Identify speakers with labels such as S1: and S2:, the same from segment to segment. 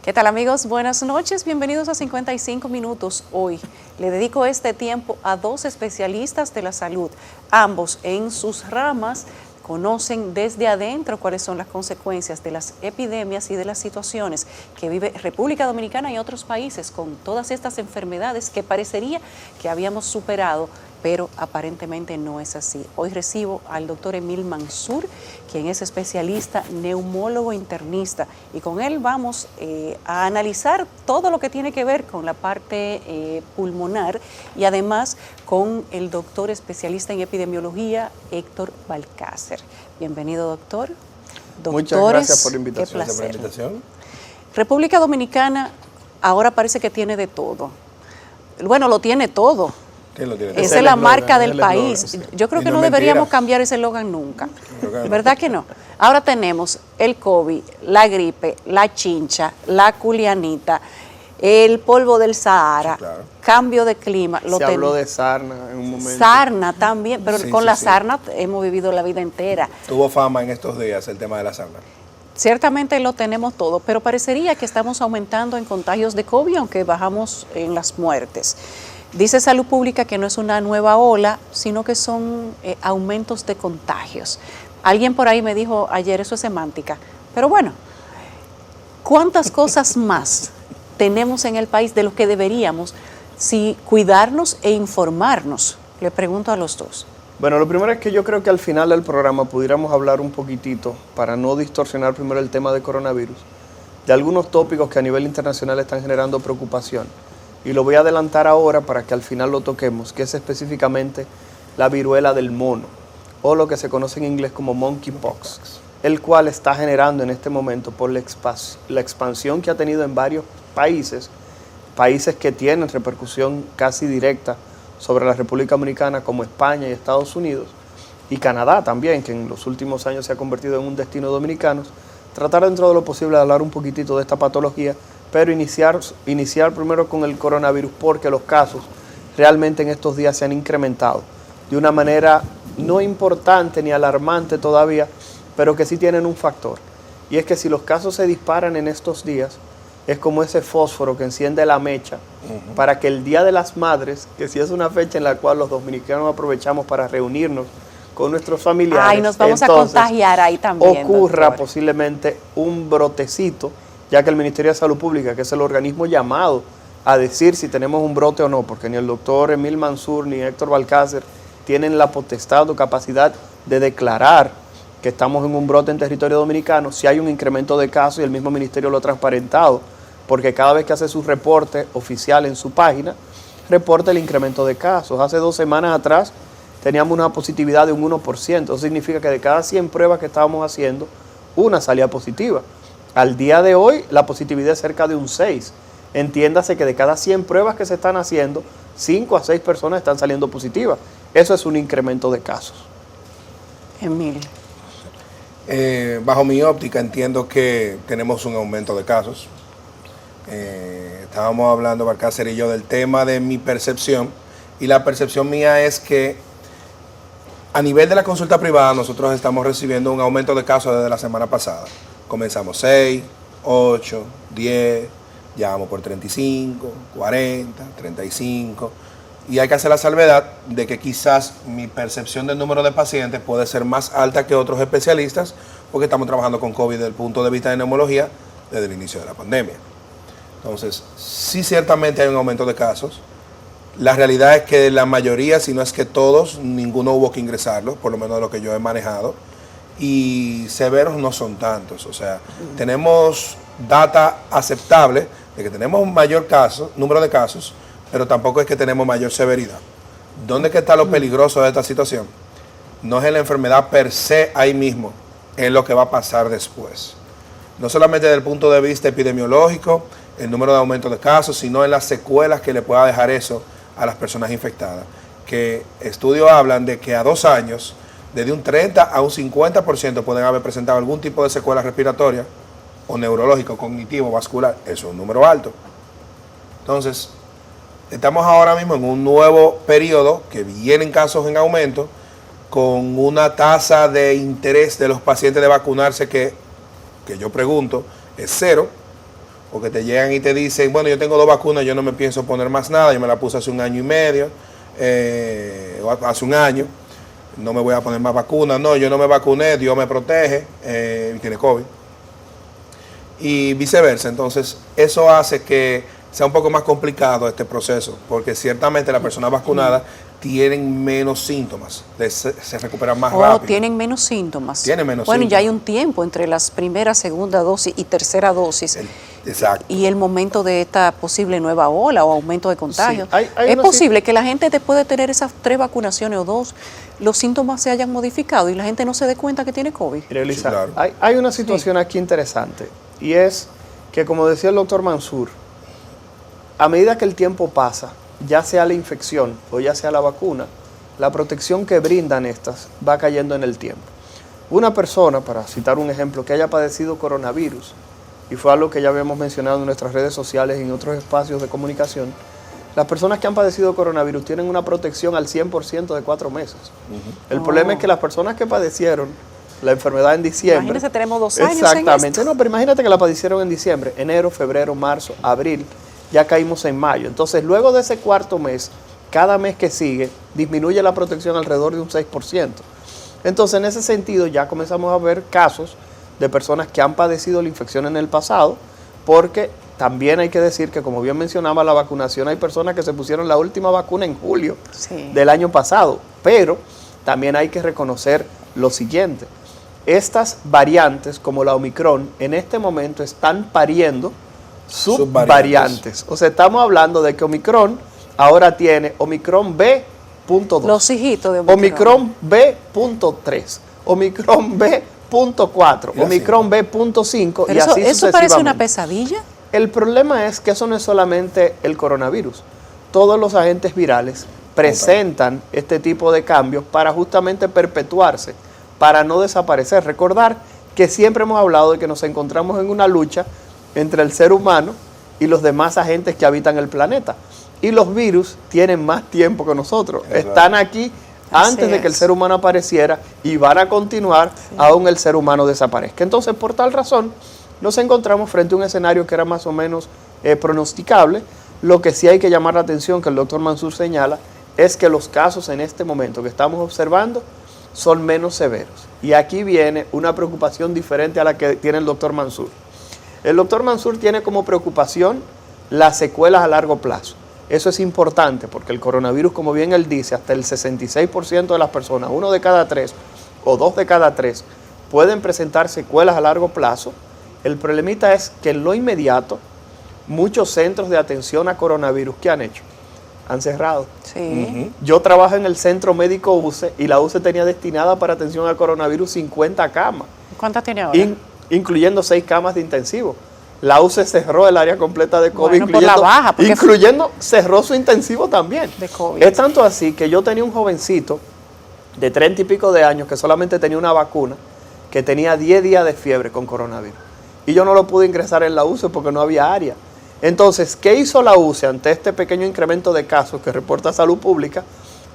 S1: ¿Qué tal, amigos? Buenas noches, bienvenidos a 55 minutos. Hoy le dedico este tiempo a dos especialistas de la salud, ambos en sus ramas conocen desde adentro cuáles son las consecuencias de las epidemias y de las situaciones que vive República Dominicana y otros países con todas estas enfermedades que parecería que habíamos superado, pero aparentemente no es así. Hoy recibo al doctor Emil Mansur, quien es especialista neumólogo internista, y con él vamos a analizar todo lo que tiene que ver con la parte pulmonar y además con el doctor especialista en epidemiología, Héctor Balcácer. Bienvenido, doctor.
S2: Muchas gracias por la invitación.
S1: Qué placer. República Dominicana ahora parece que tiene de todo. Bueno, lo tiene todo. Esa es la marca del país. Yo creo que no deberíamos cambiar ese eslogan nunca. ¿Verdad que no? Ahora tenemos el COVID, la gripe, la chincha, la culianita, el polvo del Sahara, sí, claro, cambio de clima.
S2: Se habló de sarna en un momento.
S1: Sarna también, pero sí, con la sarna hemos vivido la vida entera.
S3: Tuvo fama en estos días el tema de la sarna.
S1: Ciertamente lo tenemos todo, pero parecería que estamos aumentando en contagios de COVID, aunque bajamos en las muertes. Dice Salud Pública que no es una nueva ola, sino que son aumentos de contagios. Alguien por ahí me dijo ayer, eso es semántica, pero bueno, ¿cuántas cosas más tenemos en el país de lo que deberíamos si cuidarnos e informarnos? Le pregunto a los dos.
S2: Bueno, lo primero es que yo creo que al final del programa pudiéramos hablar un poquitito, para no distorsionar primero el tema de coronavirus, de algunos tópicos que a nivel internacional están generando preocupación. Y lo voy a adelantar ahora para que al final lo toquemos, que es específicamente la viruela del mono, o lo que se conoce en inglés como monkeypox, el cual está generando en este momento por la expansión que ha tenido en varios países que tienen repercusión casi directa sobre la República Dominicana, como España y Estados Unidos, y Canadá también, que en los últimos años se ha convertido en un destino dominicano. Tratar dentro de lo posible de hablar un poquitito de esta patología, pero iniciar primero con el coronavirus, porque los casos realmente en estos días se han incrementado de una manera no importante ni alarmante todavía, pero que sí tienen un factor. Y es que si los casos se disparan en estos días, es como ese fósforo que enciende la mecha para que el Día de las Madres, que sí es una fecha en la cual los dominicanos aprovechamos para reunirnos con nuestros familiares,
S1: ay, nos vamos a contagiar ahí también,
S2: ocurra
S1: doctor,
S2: posiblemente un brotecito, ya que el Ministerio de Salud Pública, que es el organismo llamado a decir si tenemos un brote o no, porque ni el doctor Emil Mansur ni Héctor Balcácer tienen la potestad o capacidad de declarar que estamos en un brote en territorio dominicano, si hay un incremento de casos, y el mismo ministerio lo ha transparentado, porque cada vez que hace su reporte oficial en su página, reporta el incremento de casos. Hace 2 semanas atrás teníamos una positividad de un 1%, eso significa que de cada 100 pruebas que estábamos haciendo, una salía positiva. Al día de hoy, la positividad es cerca de un 6. Entiéndase que de cada 100 pruebas que se están haciendo, 5 a 6 personas están saliendo positivas. Eso es un incremento de casos.
S1: Emil.
S3: Bajo mi óptica entiendo que tenemos un aumento de casos. Estábamos hablando, Balcácer y yo, del tema de mi percepción. Y la percepción mía es que a nivel de la consulta privada nosotros estamos recibiendo un aumento de casos desde la semana pasada. Comenzamos 6, 8, 10, ya vamos por 35, 40, 35. Y hay que hacer la salvedad de que quizás mi percepción del número de pacientes puede ser más alta que otros especialistas, porque estamos trabajando con COVID desde el punto de vista de neumología desde el inicio de la pandemia. Entonces, sí, ciertamente hay un aumento de casos. La realidad es que la mayoría, si no es que todos, ninguno hubo que ingresarlo, por lo menos de lo que yo he manejado. Y severos no son tantos. O sea, tenemos data aceptable de que tenemos un mayor número de casos, pero tampoco es que tenemos mayor severidad. ¿Dónde que está lo peligroso de esta situación? No es en la enfermedad per se ahí mismo, es lo que va a pasar después. No solamente desde el punto de vista epidemiológico, el número de aumento de casos, sino en las secuelas que le pueda dejar eso a las personas infectadas. Que estudios hablan de que a 2 años, desde un 30 a un 50% pueden haber presentado algún tipo de secuela respiratoria o neurológico, cognitivo, vascular. Eso es un número alto. Entonces, estamos ahora mismo en un nuevo periodo que vienen casos en aumento, con una tasa de interés de los pacientes de vacunarse que yo pregunto, es 0, porque te llegan y te dicen, bueno, yo tengo 2 vacunas, yo no me pienso poner más nada, yo me la puse hace 1 año y medio, o hace 1 año, no me voy a poner más vacunas, no, yo no me vacuné, Dios me protege, y tiene COVID. Y viceversa, entonces eso hace que sea un poco más complicado este proceso, porque ciertamente las personas vacunadas tienen menos síntomas, se recuperan más rápido.
S1: Tienen menos síntomas.
S3: Tienen menos
S1: Bueno,
S3: síntomas.
S1: ya hay un tiempo entre las primeras, segunda dosis y tercera dosis.
S3: Exacto.
S1: Y el momento de esta posible nueva ola o aumento de contagios.
S2: Sí, hay
S1: ¿Es
S2: una
S1: posible que la gente después de tener esas 3 vacunaciones o 2, los síntomas se hayan modificado y la gente no se dé cuenta que tiene COVID?
S2: Mire, Elisa,
S3: Sí, claro.
S2: hay una situación aquí interesante, y es que, como decía el doctor Mansur, a medida que el tiempo pasa, ya sea la infección o ya sea la vacuna, la protección que brindan estas va cayendo en el tiempo. Una persona, para citar un ejemplo, que haya padecido coronavirus, y fue algo que ya habíamos mencionado en nuestras redes sociales y en otros espacios de comunicación, las personas que han padecido coronavirus tienen una protección al 100% de 4 meses. El problema es que las personas que padecieron la enfermedad en diciembre...
S1: Imagínense, tenemos 2 años
S2: Exactamente.
S1: en esto.
S2: No, pero imagínate que la padecieron en diciembre, enero, febrero, marzo, abril, ya caímos en mayo. Entonces, luego de ese 4.º mes, cada mes que sigue, disminuye la protección alrededor de un 6%. Entonces, en ese sentido, ya comenzamos a ver casos de personas que han padecido la infección en el pasado, porque también hay que decir que, como bien mencionaba la vacunación, hay personas que se pusieron la última vacuna en julio del año pasado, pero también hay que reconocer lo siguiente: estas variantes, como la Omicron, en este momento están pariendo subvariantes. O sea, estamos hablando de que Omicron ahora tiene Omicron B.2,
S1: Los hijitos de
S2: Omicron B.3, Omicron B.4,
S3: Y así.
S2: Omicron B.5,
S1: Pero
S2: y así
S1: eso parece una
S2: sucesivamente.
S1: pesadilla.
S2: El problema es que eso no es solamente el coronavirus. Todos los agentes virales presentan este tipo de cambios para justamente perpetuarse, para no desaparecer. Recordar que siempre hemos hablado de que nos encontramos en una lucha entre el ser humano y los demás agentes que habitan el planeta. Y los virus tienen más tiempo que nosotros. Están aquí antes de que el ser humano apareciera y van a continuar aún el ser humano desaparezca. Entonces, por tal razón, nos encontramos frente a un escenario que era más o menos pronosticable. Lo que sí hay que llamar la atención, que el doctor Mansur señala, es que los casos en este momento que estamos observando son menos severos. Y aquí viene una preocupación diferente a la que tiene el doctor Mansur. El doctor Mansur tiene como preocupación las secuelas a largo plazo. Eso es importante porque el coronavirus, como bien él dice, hasta el 66% de las personas, 1 de cada 3 o 2 de cada 3, pueden presentar secuelas a largo plazo. El problemita es que en lo inmediato, muchos centros de atención a coronavirus, ¿qué han hecho? Han cerrado.
S1: Sí.
S2: Yo trabajo en el centro médico UCE y la UCE tenía destinada para atención al coronavirus 50 camas.
S1: ¿Cuántas tiene ahora?
S2: Incluyendo 6 camas de intensivo. La UCE cerró el área completa de COVID,
S1: Bueno, por la baja, porque
S2: incluyendo cerró su intensivo también.
S1: De COVID.
S2: Es tanto así que yo tenía un jovencito de 30 y pico de años que solamente tenía una vacuna, que tenía 10 días de fiebre con coronavirus. Y yo no lo pude ingresar en la UCE porque no había área. Entonces, ¿qué hizo la UCE ante este pequeño incremento de casos que reporta Salud Pública?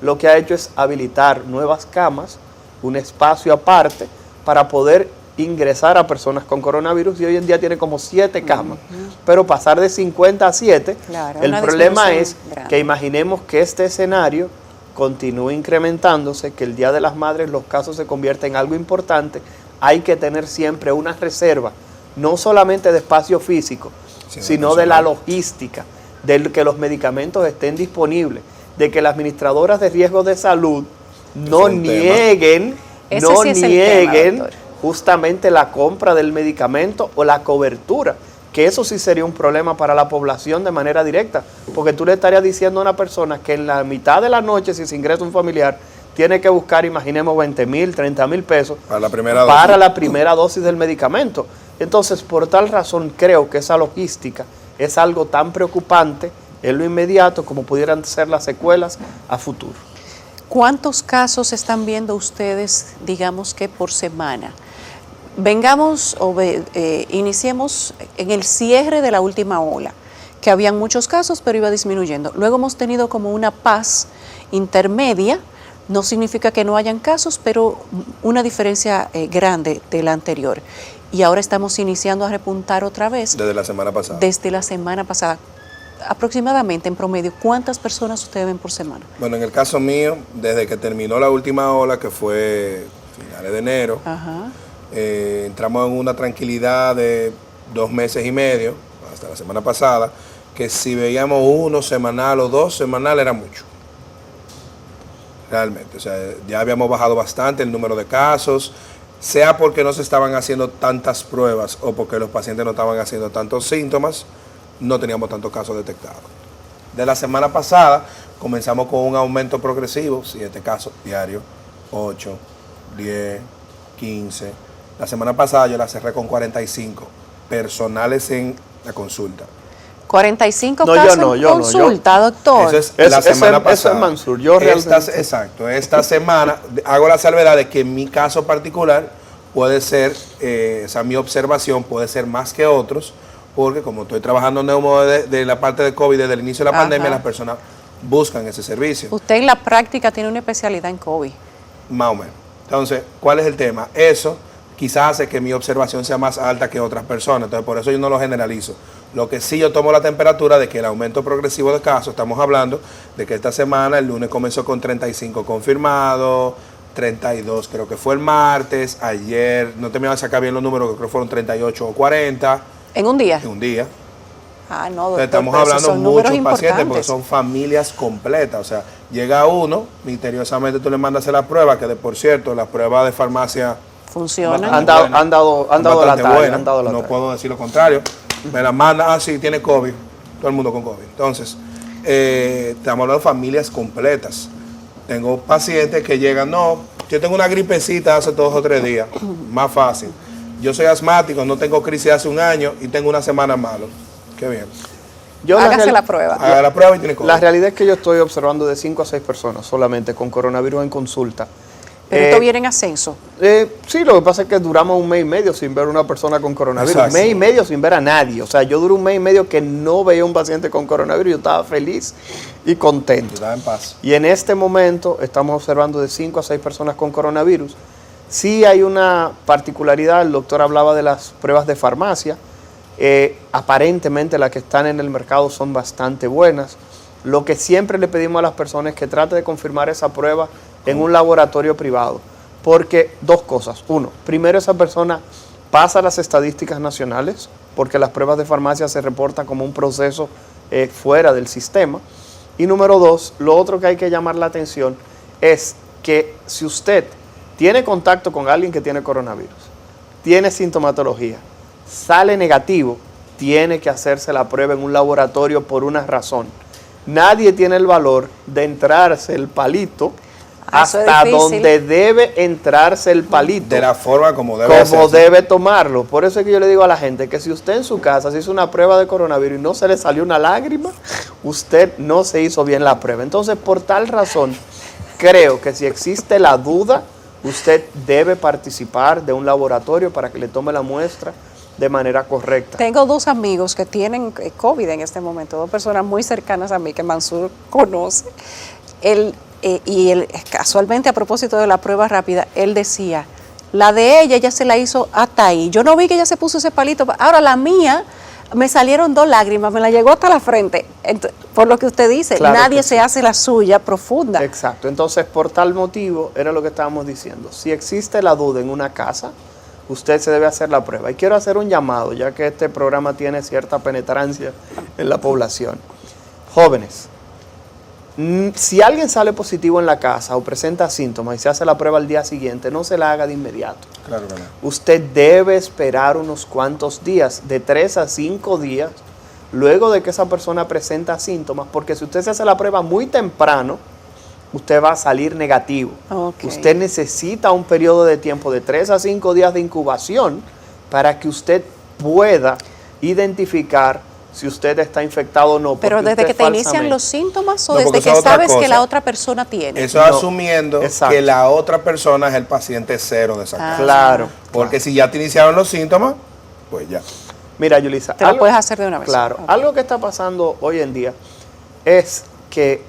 S2: Lo que ha hecho es habilitar nuevas camas, un espacio aparte para poder ingresar a personas con coronavirus, y hoy en día tiene como 7 camas. Pero pasar de 50 a 7,
S1: Claro,
S2: el
S1: una
S2: problema
S1: disminución
S2: es
S1: grande.
S2: que imaginemos que este escenario continúe incrementándose, que el Día de las Madres los casos se convierten en algo importante. Hay que tener siempre una reserva, no solamente de espacio físico, sino de la logística, de que los medicamentos estén disponibles, de que las administradoras de riesgos de salud no nieguen,
S1: Ese sí es el tema, doctor.
S2: justamente la compra del medicamento o la cobertura, que eso sí sería un problema para la población de manera directa, porque tú le estarías diciendo a una persona que en la mitad de la noche, si se ingresa un familiar, tiene que buscar, imaginemos, 20,000, 30,000 pesos para la primera dosis del medicamento. Entonces, por tal razón, creo que esa logística es algo tan preocupante en lo inmediato como pudieran ser las secuelas a futuro.
S1: ¿Cuántos casos están viendo ustedes, digamos que por semana? Vengamos o iniciemos en el cierre de la última ola, que habían muchos casos, pero iba disminuyendo. Luego hemos tenido como una paz intermedia, No significa que no hayan casos, pero una diferencia grande de la anterior. Y ahora estamos iniciando a repuntar otra vez.
S3: Desde la semana pasada.
S1: Desde la semana pasada. Aproximadamente, en promedio, ¿cuántas personas ustedes ven por semana?
S3: Bueno, en el caso mío, desde que terminó la última ola, que fue finales de enero, entramos en una tranquilidad de 2 meses y medio, hasta la semana pasada, que si veíamos 1 semanal o 2 semanal era mucho. Realmente, o sea, ya habíamos bajado bastante el número de casos, sea porque no se estaban haciendo tantas pruebas o porque los pacientes no estaban haciendo tantos síntomas, no teníamos tantos casos detectados. De la semana pasada comenzamos con un aumento progresivo, 7 casos diarios, 8, 10, 15. La semana pasada yo la cerré con 45 personales en la consulta.
S1: 45 casos en consulta, doctor.
S3: Eso es la semana pasada.
S2: Eso es Mansur. Yo realmente...
S3: Exacto. Esta semana hago la salvedad de que en mi caso particular puede ser, o sea, mi observación puede ser más que otros, porque como estoy trabajando en neumo de la parte de COVID desde el inicio de la pandemia, las personas buscan ese servicio.
S1: Usted en la práctica tiene una especialidad en COVID.
S3: Más o menos. Entonces, ¿cuál es el tema? Eso quizás hace que mi observación sea más alta que otras personas, entonces por eso yo no lo generalizo. Lo que sí yo tomo la temperatura de que el aumento progresivo de casos, estamos hablando de que esta semana, el lunes comenzó con 35 confirmados, 32 creo que fue el martes, ayer, no te me voy a sacar bien los números, creo que fueron 38 o 40.
S1: ¿En un día?
S3: En un día.
S1: Ah, no, doctor,
S3: estamos hablando de muchos pacientes porque son familias completas. O sea, llega uno, misteriosamente tú le mandas a hacer la prueba, que de por cierto, las pruebas de farmacia
S1: funcionan.
S2: Han dado la talla.
S3: No puedo decir lo contrario. Me la manda, sí, tiene COVID. Todo el mundo con COVID. Entonces, estamos hablando de familias completas. Tengo pacientes que llegan, no, yo tengo una gripecita hace 2 o 3 días. Más fácil. Yo soy asmático, no tengo crisis hace 1 año y tengo una semana malo. Qué bien.
S1: Hágase la prueba.
S3: Haga la prueba y tiene COVID.
S2: La realidad es que yo estoy observando de 5 a 6 personas solamente con coronavirus en consulta.
S1: Pero esto viene en ascenso.
S2: Sí, lo que pasa es que duramos 1 mes y medio sin ver a una persona con coronavirus.
S3: Exacto.
S2: 1 mes y medio sin ver a nadie. O sea, yo duré 1 mes y medio que no veía a un paciente con coronavirus. Yo estaba feliz y contento.
S3: Estaba en paz.
S2: Y en este momento estamos observando de 5 a 6 personas con coronavirus. Sí hay una particularidad, el doctor hablaba de las pruebas de farmacia. Aparentemente las que están en el mercado son bastante buenas. Lo que siempre le pedimos a las personas es que trate de confirmar esa prueba en un laboratorio privado. Porque 2 cosas. 1, primero esa persona pasa las estadísticas nacionales, porque las pruebas de farmacia se reportan como un proceso fuera del sistema. Y número 2, lo otro que hay que llamar la atención es que si usted tiene contacto con alguien que tiene coronavirus, tiene sintomatología, sale negativo, tiene que hacerse la prueba en un laboratorio por una razón. Nadie tiene el valor de entrarse el palito hasta donde debe entrarse el palito.
S3: De la forma como debe hacerse.
S2: Como debe tomarlo. Por eso es que yo le digo a la gente que si usted en su casa se hizo una prueba de coronavirus y no se le salió una lágrima, usted no se hizo bien la prueba. Entonces, por tal razón, creo que si existe la duda, usted debe participar de un laboratorio para que le tome la muestra de manera correcta.
S1: Tengo 2 amigos que tienen COVID en este momento, 2 personas muy cercanas a mí que Mansur conoce. Casualmente, a propósito de la prueba rápida, él decía, la de ella se la hizo hasta ahí. Yo no vi que ella se puso ese palito. Ahora la mía, me salieron 2 lágrimas, me la llegó hasta la frente. Entonces, por lo que usted dice, claro, nadie se hace la suya profunda.
S2: Exacto. Entonces, por tal motivo, era lo que estábamos diciendo. Si existe la duda en una casa, usted se debe hacer la prueba. Y quiero hacer un llamado, ya que este programa tiene cierta penetrancia en la población. Jóvenes, si alguien sale positivo en la casa o presenta síntomas y se hace la prueba al día siguiente, no se la haga de inmediato.
S3: Claro que no.
S2: Usted debe esperar unos cuantos días, de 3 a 5 días, luego de que esa persona presenta síntomas, porque si usted se hace la prueba muy temprano, usted va a salir negativo.
S1: Okay.
S2: Usted necesita un periodo de tiempo de 3 a 5 días de incubación para que usted pueda identificar si usted está infectado o no.
S1: Pero desde que te inician los síntomas o desde que sabes que la otra persona tiene.
S3: Eso asumiendo que la otra persona es el paciente cero de esa casa.
S2: Claro.
S3: Porque si ya te iniciaron los síntomas, pues ya.
S2: Mira, Yulisa.
S1: Te lo puedes hacer de una vez.
S2: Claro. Okay. Algo que está pasando hoy en día es que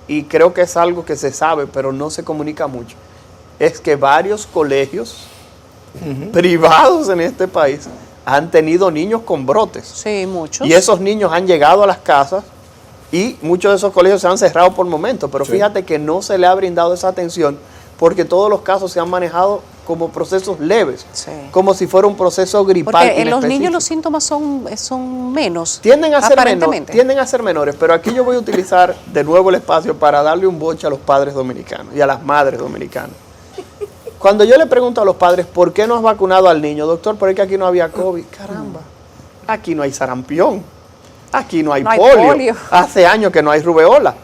S2: y creo que es algo que se sabe, pero no se comunica mucho, es que varios colegios privados en este país han tenido niños con brotes.
S1: Sí, muchos.
S2: Y esos niños han llegado a las casas y muchos de esos colegios se han cerrado por momentos, pero fíjate que no se le ha brindado esa atención porque todos los casos se han manejado como procesos leves, como si fuera un proceso gripal.
S1: Porque en los niños los síntomas son menos.
S2: Tienden a ser menores, pero aquí yo voy a utilizar de nuevo el espacio para darle un boche a los padres dominicanos y a las madres dominicanas. Cuando yo le pregunto a los padres, ¿por qué no has vacunado al niño? Doctor, pero es que aquí no había COVID. Caramba, aquí no hay sarampión, aquí no hay polio. Hace años que no hay rubeola.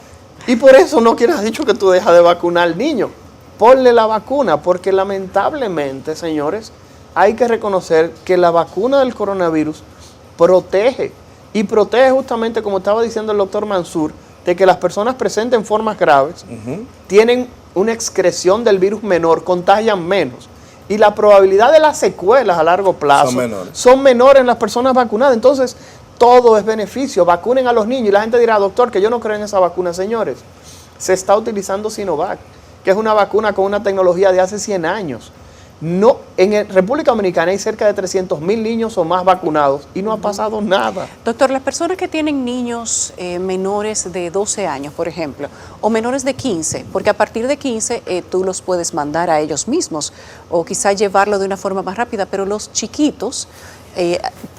S2: Y por eso no quieras dicho que tú dejas de vacunar al niño. Ponle la vacuna, porque lamentablemente, señores, hay que reconocer que la vacuna del coronavirus protege. Y protege justamente, como estaba diciendo el doctor Mansur, de que las personas presenten formas graves, tienen una excreción del virus menor, contagian menos. Y la probabilidad de las secuelas a largo plazo son menores en las personas vacunadas. Entonces, todo es beneficio. Vacunen a los niños. Y la gente dirá, doctor, que yo no creo en esa vacuna. Señores, se está utilizando Sinovac, que es una vacuna con una tecnología de hace 100 años. No, en República Dominicana hay cerca de 300,000 niños o más vacunados y no ha pasado nada.
S1: Doctor, las personas que tienen niños menores de 12 años, por ejemplo, o menores de 15, porque a partir de 15 tú los puedes mandar a ellos mismos o quizá llevarlo de una forma más rápida, pero los chiquitos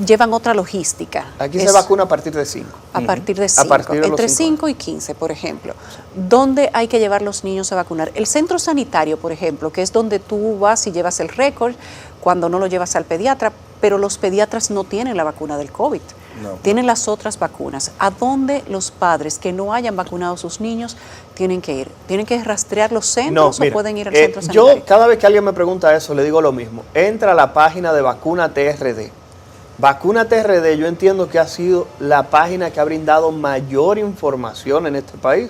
S1: llevan otra logística.
S2: Aquí se vacuna a partir de 5.
S1: A partir de 5, entre 5 y 15, por ejemplo. ¿Dónde hay que llevar los niños a vacunar? El centro sanitario, por ejemplo, que es donde tú vas y llevas el récord cuando no lo llevas al pediatra, pero los pediatras no tienen la vacuna del COVID, tienen las otras vacunas. ¿A dónde los padres que no hayan vacunado a sus niños tienen que ir? ¿Tienen que rastrear los centros o pueden ir al centro sanitario?
S2: Yo, cada vez que alguien me pregunta eso, le digo lo mismo. Entra a la página de Vacuna TRD. Vacuna TRD, yo entiendo que ha sido la página que ha brindado mayor información en este país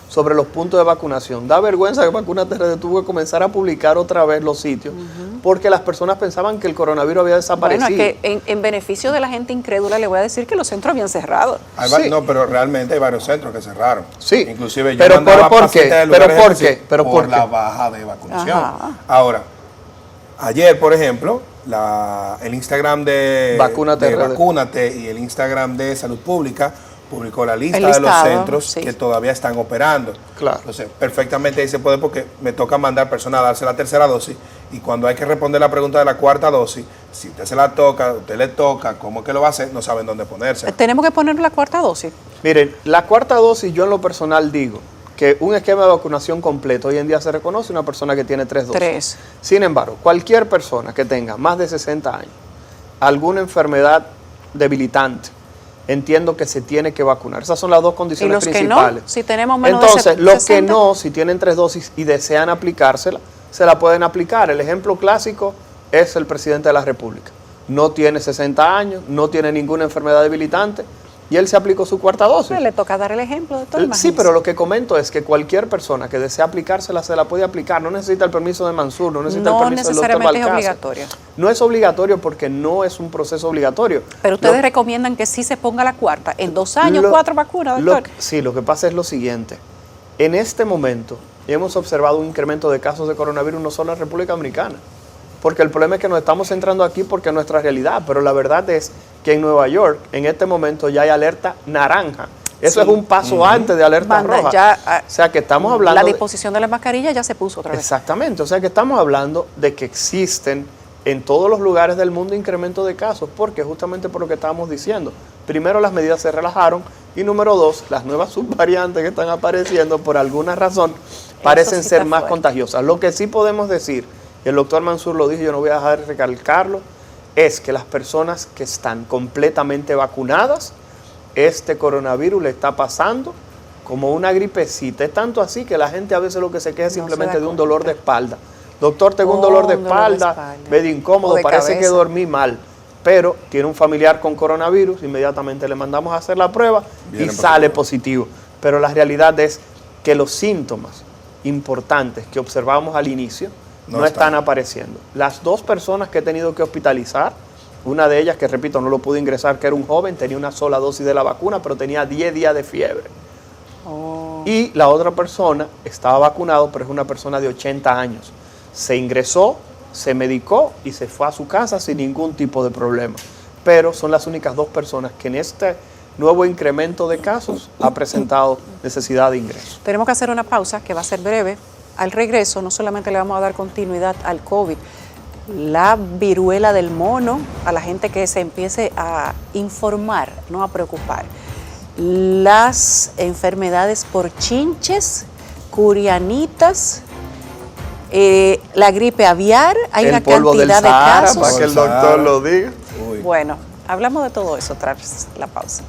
S2: sobre los puntos de vacunación. Da vergüenza que Vacuna TRD tuvo que comenzar a publicar otra vez los sitios, porque las personas pensaban que el coronavirus había desaparecido.
S1: Bueno, es que en beneficio de la gente incrédula le voy a decir que los centros habían cerrado.
S3: No, pero realmente hay varios centros que cerraron.
S2: Sí.
S3: Inclusive yo
S2: pero
S3: mandaba
S2: ¿por
S3: pacientes
S2: qué?
S3: de lugares
S2: ¿Pero por qué?
S3: la baja de vacunación. Ahora, ayer, por ejemplo, el Instagram de Vacúnate y el Instagram de Salud Pública publicó la lista de los centros que todavía están operando.
S2: Claro.
S3: Entonces, perfectamente ahí se puede, porque me toca mandar personas a darse la tercera dosis, y cuando hay que responder la pregunta de la cuarta dosis, si usted se la toca, usted le toca, ¿cómo que lo va a hacer? No saben dónde ponerse.
S1: ¿Tenemos que poner la cuarta dosis?
S2: Miren, la cuarta dosis, yo en lo personal digo que un esquema de vacunación completo hoy en día se reconoce una persona que tiene 3 dosis. Sin embargo, cualquier persona que tenga más de 60 años, alguna enfermedad debilitante, entiendo que se tiene que vacunar. Esas son las dos condiciones principales.
S1: Que no, si tenemos menos
S2: Entonces,
S1: de 60.
S2: los que no, si tienen 3 dosis y desean aplicársela, se la pueden aplicar. El ejemplo clásico es el presidente de la República. No tiene 60 años, no tiene ninguna enfermedad debilitante, y él se aplicó su cuarta dosis.
S1: Le toca dar el ejemplo, doctor.
S2: Sí, pero lo que comento es que cualquier persona que desee aplicársela se la puede aplicar. No necesita el permiso de Mansur, no necesita el permiso del doctor Balcázar.
S1: No necesariamente es obligatorio.
S2: No es obligatorio porque no es un proceso obligatorio.
S1: Pero ustedes recomiendan que sí se ponga la cuarta. En 2 años, 4 vacunas, doctor.
S2: Sí, lo que pasa es lo siguiente. En este momento hemos observado un incremento de casos de coronavirus no solo en la República Dominicana, porque el problema es que nos estamos centrando aquí porque es nuestra realidad, pero la verdad es que en Nueva York en este momento ya hay alerta naranja. Eso es un paso antes de alerta roja.
S1: Ya,
S2: o sea que estamos hablando...
S1: La disposición de la mascarilla ya se puso otra vez.
S2: Exactamente, o sea que estamos hablando de que existen en todos los lugares del mundo incremento de casos, porque justamente por lo que estábamos diciendo. Primero, las medidas se relajaron, y número 2, las nuevas subvariantes que están apareciendo por alguna razón parecen ser más contagiosas. Lo que sí podemos decir, y el doctor Mansur lo dijo, yo no voy a dejar de recalcarlo, es que las personas que están completamente vacunadas, este coronavirus le está pasando como una gripecita. Es tanto así que la gente a veces lo que se queja es simplemente de un dolor de espalda. Doctor, tengo un dolor de espalda, medio incómodo, parece que dormí mal. Pero tiene un familiar con coronavirus, inmediatamente le mandamos a hacer la prueba y sale positivo. Pero la realidad es que los síntomas importantes que observamos al inicio no están apareciendo. Las 2 personas que he tenido que hospitalizar, una de ellas, que repito, no lo pude ingresar, que era un joven, tenía una sola dosis de la vacuna, pero tenía 10 días de fiebre. Y la otra persona estaba vacunado, pero es una persona de 80 años. Se ingresó, se medicó y se fue a su casa sin ningún tipo de problema. Pero son las únicas 2 personas que en este nuevo incremento de casos ha presentado necesidad de ingreso.
S1: Tenemos que hacer una pausa que va a ser breve. Al regreso no solamente le vamos a dar continuidad al COVID, la viruela del mono, a la gente que se empiece a informar, no a preocupar. Las enfermedades por chinches, curianitas, la gripe aviar, hay una cantidad de casos.
S2: Para que el doctor lo diga.
S1: Bueno, hablamos de todo eso tras la pausa.